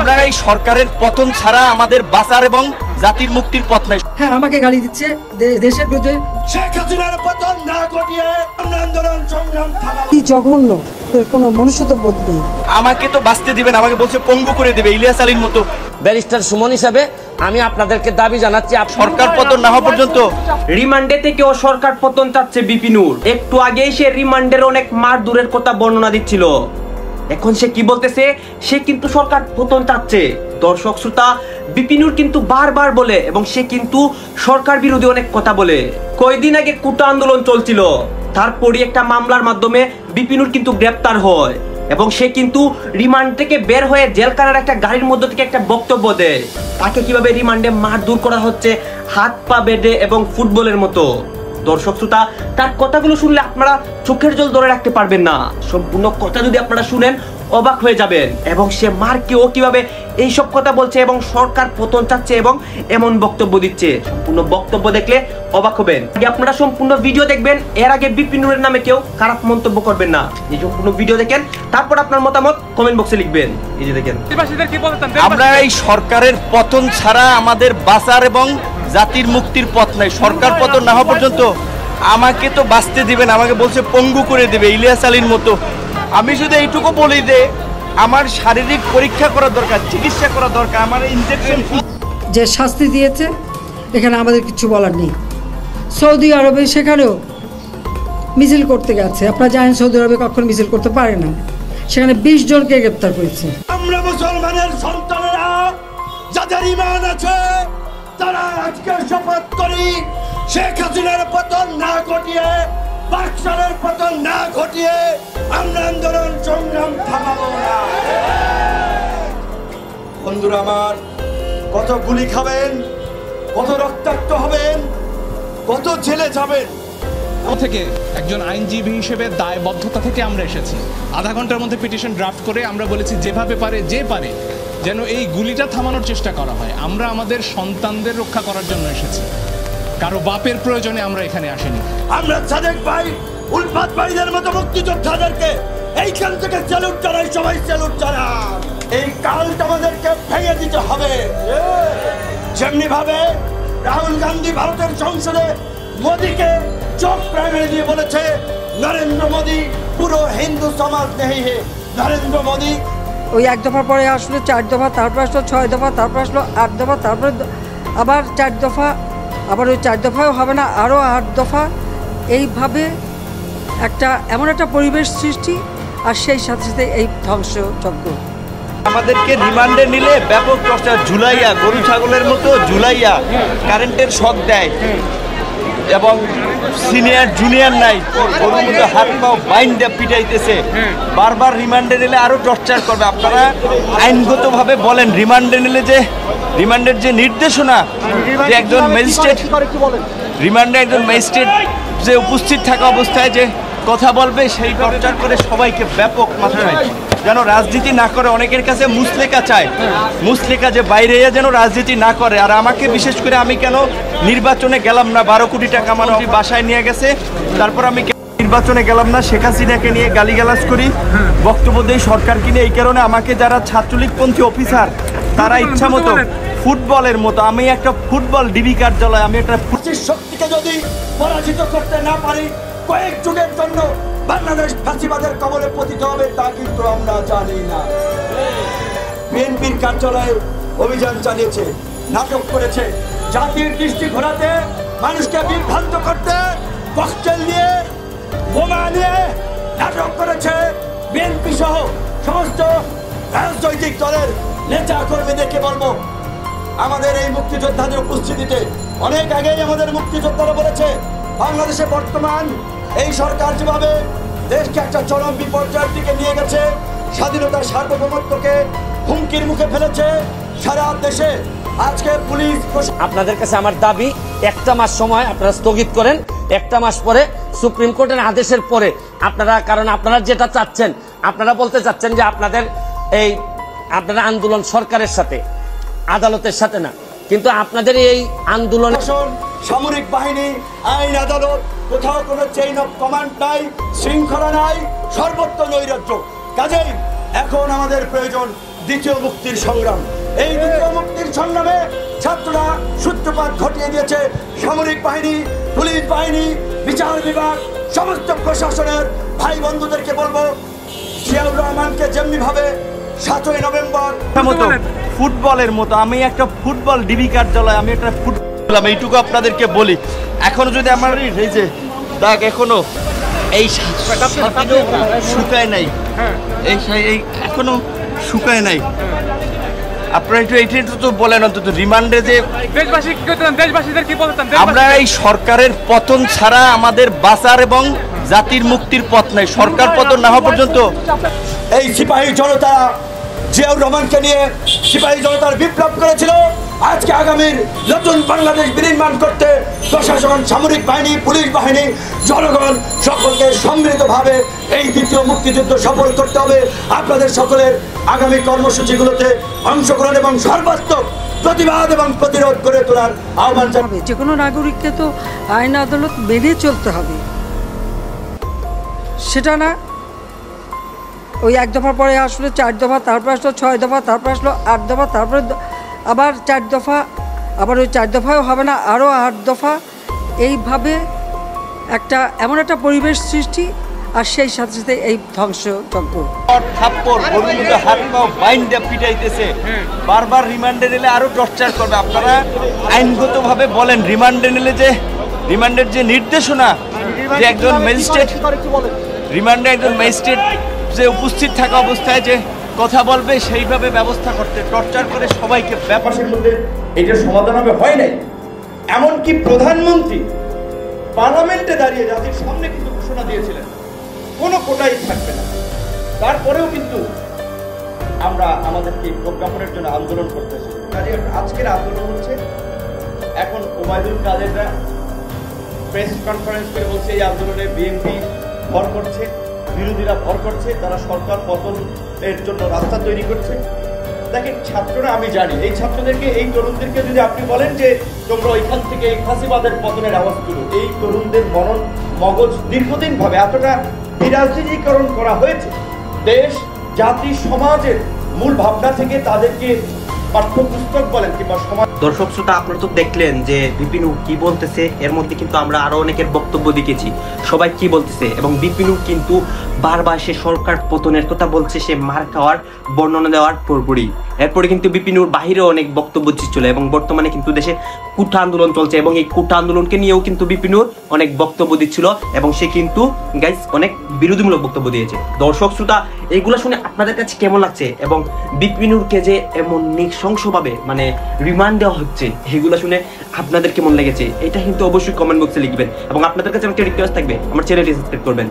আমরা এই সরকারের পতন ছাড়া আমাদের বাঁচার এবং জাতির মুক্তির পথ নাই। হ্যাঁ, আমাকে গালি দিচ্ছে দেশের বিরুদ্ধে। শেখ হাসিনার পতন না ঘটিয়ে আন্দোলন সংগ্রাম থামাবো। কি জঘন্য, কোনো মনুষ্যত্ব বোধ নেই। আমাকে তো বাঁচতে দিবেন, আমাকে বলছে পঙ্গু করে দেবে ইলিয়াস আলীর মতো। ব্যারিস্টার সুমন হিসেবে আমি আপনাদেরকে দাবি জানাচ্ছি, সরকার পতন না হওয়া পর্যন্ত রিমান্ডে থেকেও সরকার পতন চাচ্ছে বিপিনুর। একটু আগেই সে রিমান্ডের অনেক মারধরের কথা বর্ণনা দিচ্ছিল, এখন সে কি বলতেছে, সে কিন্তু সরকার পতন চাচ্ছে। দর্শক শ্রোতা, বিপিনুর কিন্তু বারবার বলে এবং সে কিন্তু সরকার বিরোধী অনেক কথা বলে। কয়েকদিন আগে কোটা আন্দোলন চলছিল, তারপরই একটা মামলার মাধ্যমে বিপিনুর কিন্তু গ্রেপ্তার হয় এবং সে কিন্তু রিমান্ড থেকে বের হয়ে জেলখানার একটা গাড়ির মধ্যে থেকে একটা বক্তব্য দেয়, তাকে কিভাবে রিমান্ডে মারধর করা হচ্ছে হাত পা বেঁধে এবং ফুটবলের মতো। দর্শক শ্রোতা, তার কথাগুলো শুনলে আপনারা চোখের জল ধরে রাখতে পারবেন না। সম্পূর্ণ কথা যদি আপনারা শুনেন অবাক হয়ে যাবেন। এবং সে মারকেও কিভাবে এইসব কথা বলছে এবং সরকার পতন চাচ্ছে এবং এমন বক্তব্য দিচ্ছে, সম্পূর্ণ বক্তব্য দেখলে অবাক হবেন। আপনারা সম্পূর্ণ ভিডিও দেখবেন, এর আগে বিপিনুরের নামে কেউ খারাপ মন্তব্য করবেন না। এই সম্পূর্ণ ভিডিও দেখেন, তারপর আপনার মতামত কমেন্ট বক্সে লিখবেন। এই যে দেখেন, আমরা এই সরকারের পতন ছাড়া আমাদের বাঁচার এবং জাতির মুক্তির পথ নাই। সরকার পতন না হওয়া পর্যন্ত আমাকে তো বাঁচতে দিবেন, আমাকে বলছে পঙ্গু করে দেবে ইলিয়াস আলীর মতো। আমি শুধু এইটুকু বলি যে আমার শারীরিক পরীক্ষা করা দরকার, চিকিৎসা করা দরকার, আমার ইনজেকশন। যে শাস্তি দিয়েছে এখানে আমাদের কিছু বলার নেই। সৌদি আরবে সেখানেও মিছিল করতে গেছে, আপনারা জানেন সৌদি আরবে কখনো মিছিল করতে পারে না, সেখানে 20 জনকে গ্রেপ্তার করেছে। আমরা মুসলমানের সন্তানেরা যাদের ঈমান আছে তারা আজকে শপথ করি, শেখ হাসিনার পতন না ঘটিয়ে, বাকশালের পতন না ঘটিয়ে আমরা আন্দোলন সংগ্রাম থামাবো না। বন্ধুরা আমার, কত গুলি খাবেন, কত রক্তাক্ত হবেন, কত জেলে যাবেন। থেকে একজন আইনজীবী হিসেবে দায়বদ্ধতা থেকে আমরা এসেছি। আধা ঘন্টার মধ্যে পিটিশন ড্রাফট করে আমরা বলেছি যেভাবে পারে যে পারে যেন এই গুলিটা থামানোর চেষ্টা করা হয়। আমরা আমাদের সন্তানদের রক্ষা করার জন্য এসেছি, কারো বাপের প্রয়োজনে আমরা এখানে আসিনি। আমরা সাদেক ভাই, উলফাত ভাইদের মতো মুক্তিযোদ্ধাদেরকে এইখান থেকে স্যালুট জানাই, সবাই স্যালুট জানান। এই কালটা আমাদেরকে ভেঙে দিতে হবে। যেমনি ভাবে রাহুল গান্ধী ভারতের সংসদে মোদীকে চোখ প্রাইমারি দিয়ে বলেছে নরেন্দ্র মোদী পুরো হিন্দু সমাজ নেই হে, নরেন্দ্র মোদী। ওই 1 দফার পরে আসলো 4 দফা, তারপর আসলো 6 দফা, তারপর আসলো 8 দফা, তারপরে আবার 4 দফা, আবার ওই 4 দফাও হবে না, আরও 8 দফা। এইভাবে এমন একটা পরিবেশ সৃষ্টি, আর সেই সাথে সাথে এই ধ্বংসযজ্ঞ। আমাদেরকে রিমান্ডে নিলে ব্যাপক টর্চার, ঝুলাইয়া গরু ছাগলের মতো ঝুলাইয়া কারেন্টের শক দেয় এবং সিনিয়র জুনিয়র নাই, গরুর মতো হাত পাও বাইন্দা পিটাইতেছে। বারবার রিমান্ডে নিলে আরো টর্চার করবে। আপনারা আইনগতভাবে বলেন, রিমান্ডে নিলে যে রিমান্ডের যে নির্দেশনা, যে একজন ম্যাজিস্ট্রেট রিমান্ডে একজন ম্যাজিস্ট্রেট যে উপস্থিত থাকা অবস্থায় যে কথা বলবে, সেই টর্চার করে সবাইকে ব্যাপক মাত্রায় যেন রাজনীতি না করে। অনেকের কাছে মুসলেকা চায়, মুসলেকা যে বাইরে যেন রাজনীতি না করে। আর আমাকে বিশেষ করে আমি কেন নির্বাচনে গেলাম না, 12 কোটি টাকা আমার বাসায় নিয়ে গেছে, তারপর আমি নির্বাচনে গেলাম না, শেখ হাসিনাকে নিয়ে গালিগালাজ করি, বক্তব্য দেই সরকারকে নিয়ে। এই কারণে আমাকে যারা ছাত্রলীগপন্থী অফিসার তারা ইচ্ছা মতো ফুটবলের মতো, আমি একটা ফুটবল ডিবি কার্যালয়, আমি একটা শক্তিকে যদি পরাজিত করতে না পারি, কয়েক যুগের জন্য বাংলাদেশ ফাঁসিবাদের কবলে পতিত হবে, তা কিন্তু আমরা জানি না। বিএনপির কার্যালয়ে অভিযান চালিয়েছে, নাটক করেছে, জাতির দৃষ্টি ঘোরাতে, মানুষকে বিভ্রান্ত করতে, ককটেল নিয়ে, বোমা নিয়ে নাটক করেছে। বিএনপি সহ সমস্ত রাজনৈতিক দলের নেতা কর্মীদেরকে বলবো, আমাদের এই মুক্তিযোদ্ধাদের উপস্থিতিতে অনেক আগেই আমাদের মুক্তিযোদ্ধারা বলেছে, বাংলাদেশে বর্তমান এই সরকার যেভাবে দেশকে একটা চরম বিপর্যয়ের দিকে নিয়ে গেছে, স্বাধীনতার সার্বভৌমত্বকে হুমকির মুখে ফেলেছে সারা দেশে। আজকে পুলিশ, আপনাদের কাছে আমার দাবি, 1 মাস সময় আপনারা স্থগিত করেন। 1 মাস পরে সুপ্রিম কোর্টের আদেশের পরে আপনারা, কারণ আপনারা যেটা চাচ্ছেন, আপনারা বলতে চাচ্ছেন যে আপনারা আন্দোলন সরকারের সাথে, আদালতের সাথে না, কিন্তু আপনাদের এই আন্দোলন, সামরিক বাহিনী, আইন আদালত, কোথাও কোনো চেইন অফ কমান্ড নাই, শৃঙ্খলা নাই, সর্বত্র নৈরাজ্য। কাজেই এখন আমাদের প্রয়োজন দ্বিতীয় মুক্তির সংগ্রাম। এই দ্বিতীয় মুক্তির সংগ্রামে ছাত্ররা সূত্রপাত ঘটিয়ে দিয়েছে। সামরিক বাহিনী, পুলিশ বাহিনী, বিচার বিভাগ, সমস্ত প্রশাসনের ভাই বন্ধুদেরকে বলবো, জিয়াউর রহমানকে যেমনি ভাবে 7ই নভেম্বর ফুটবলের মতো, আমি একটা ফুটবল ডিবি কার্যালয়, আমি একটা ফুটবল, এইটুকু আপনাদেরকে বলি। এখনো যদি আমার এই যে দাগ এখনো এই শুকায় নাই, এই এখনো শুকায় নাই। আপনারা একটু এইটা তো বলেন অন্তত রিমান্ডে যে দেশবাসীদের কি বলতেন, আমরা এই সরকারের পতন ছাড়া আমাদের বাঁচার এবং জাতির মুক্তির পথ নাই। সরকার পতন না হওয়া পর্যন্ত এই সিপাহী জনতা জিয়াউর রহমানকে নিয়ে সিপাহী জনতার বিপ্লব করেছিল। আজকে আগামীর নতুন বাংলাদেশ বিনির্মাণ করতে প্রশাসন, সামরিক বাহিনী, পুলিশ বাহিনী, জনগণ সকলকে সম্মিলিতভাবে এই দ্বিতীয় মুক্তিযুদ্ধ সফল করতে হবে। আপনাদের সকলের আগামী কর্মসূচিগুলোতে অংশগ্রহণ এবং সর্বাত্মক প্রতিবাদ এবং প্রতিরোধ করে তোলার আহ্বান জানাবে। যে কোনো নাগরিককে তো আইন আদালত মেনে চলতে হবে, সেটা না ওই 1 দফার পরে আসলে 4 দফা, তারপর আসলো 6 দফা, তারপর আসলো 8 দফা, তারপরে আবার 4 দফা, আবার ওই 4 দফাও হবে না, আরও 8 দফা। এইভাবে এমন একটা পরিবেশ সৃষ্টি, আর সেই সাথে সাথে এই ধ্বংসযজ্ঞ। থাপ্পড় গরুর মধ্যে হাত পাও বাইন্দা পিটাইতেছে, বারবার রিমান্ডে নিলে আরো টর্চার করবে। আপনারা আইনগতভাবে বলেন, রিমান্ডে নিলে যে রিমান্ডের যে নির্দেশনা, যে একজন ম্যাজিস্ট্রেট রিমান্ডে একজন ম্যাজিস্ট্রেট যে উপস্থিত থাকা অবস্থায় যে কথা বলবে, সেইভাবে ব্যবস্থা করতে, টর্চার করে সবাইকে ব্যাপারের মধ্যে এটা সমাধান হবে হয় নাই। এমনকি প্রধানমন্ত্রী পার্লামেন্টে দাঁড়িয়ে জাতির সামনে কিন্তু ঘোষণা দিয়েছিলেন কোনো কোটাই থাকবে না। তারপরেও কিন্তু আমরা আমাদেরকে প্রজ্ঞাপনের জন্য আন্দোলন করতেছি। কাজে আজকের আন্দোলন হচ্ছে, এখন ওবায়দুল কাদেররা প্রেস কনফারেন্স করে বলছে এই আন্দোলনে বিএনপি ভর করছে, বিরোধীরা ভর করছে, তারা সরকার পতনের জন্য রাস্তা তৈরি করছে। দেখেন ছাত্ররা, আমি জানি এই ছাত্রদেরকে, এই তরুণদেরকে যদি আপনি বলেন যে তোমরা ওইখান থেকে এই ফাঁসিবাদের পতনের আওয়াজ তুলো, এই তরুণদের মগজ দীর্ঘদিন ভাবে এতটা বিরাজনীতিকরণ করা হয়েছে, দেশ জাতি সমাজের মূল ভাবনা থেকে তাদেরকে পাঠ্যপুস্তক বলেন কিংবা সমাজ। দর্শক শ্রোতা, আপনারা তো দেখলেন যে বিপিনু কি বলতেছে। এর মধ্যে কিন্তু আমরা আরো অনেকের বক্তব্য দেখেছি, সবাই কি বলতেছে। এবং বিপিনু কিন্তু বারবার সে সরকার পতনের কথা বলছে, সে মার খাওয়ার বর্ণনা দেওয়ার পরপরই। এরপরে কিন্তু বিপিনুর বাহিরে অনেক বক্তব্য ছিল, এবং বর্তমানে কিন্তু দেশে কুঠা আন্দোলন চলছে, এবং এই কুঠা আন্দোলনকে নিয়েও কিন্তু বিপিনুর অনেক বক্তব্য দিচ্ছিল, এবং সে কিন্তু গাইস অনেক বিরোধীমূলক বক্তব্য দিয়েছে। দর্শক শ্রোতা, এইগুলো শুনে আপনাদের কাছে কেমন লাগছে? এবং বিপিনুরকে যে এমন নৃশংসভাবে মানে রিমান্ড দেওয়া হচ্ছে, এগুলো শুনে আপনাদের কেমন লেগেছে? এটা কিন্তু অবশ্যই কমেন্ট বক্সে লিখবেন। এবং আপনাদের কাছে একটা রিকোয়েস্ট থাকবে, আমার চ্যানেলটি সাবস্ক্রাইব করবেন।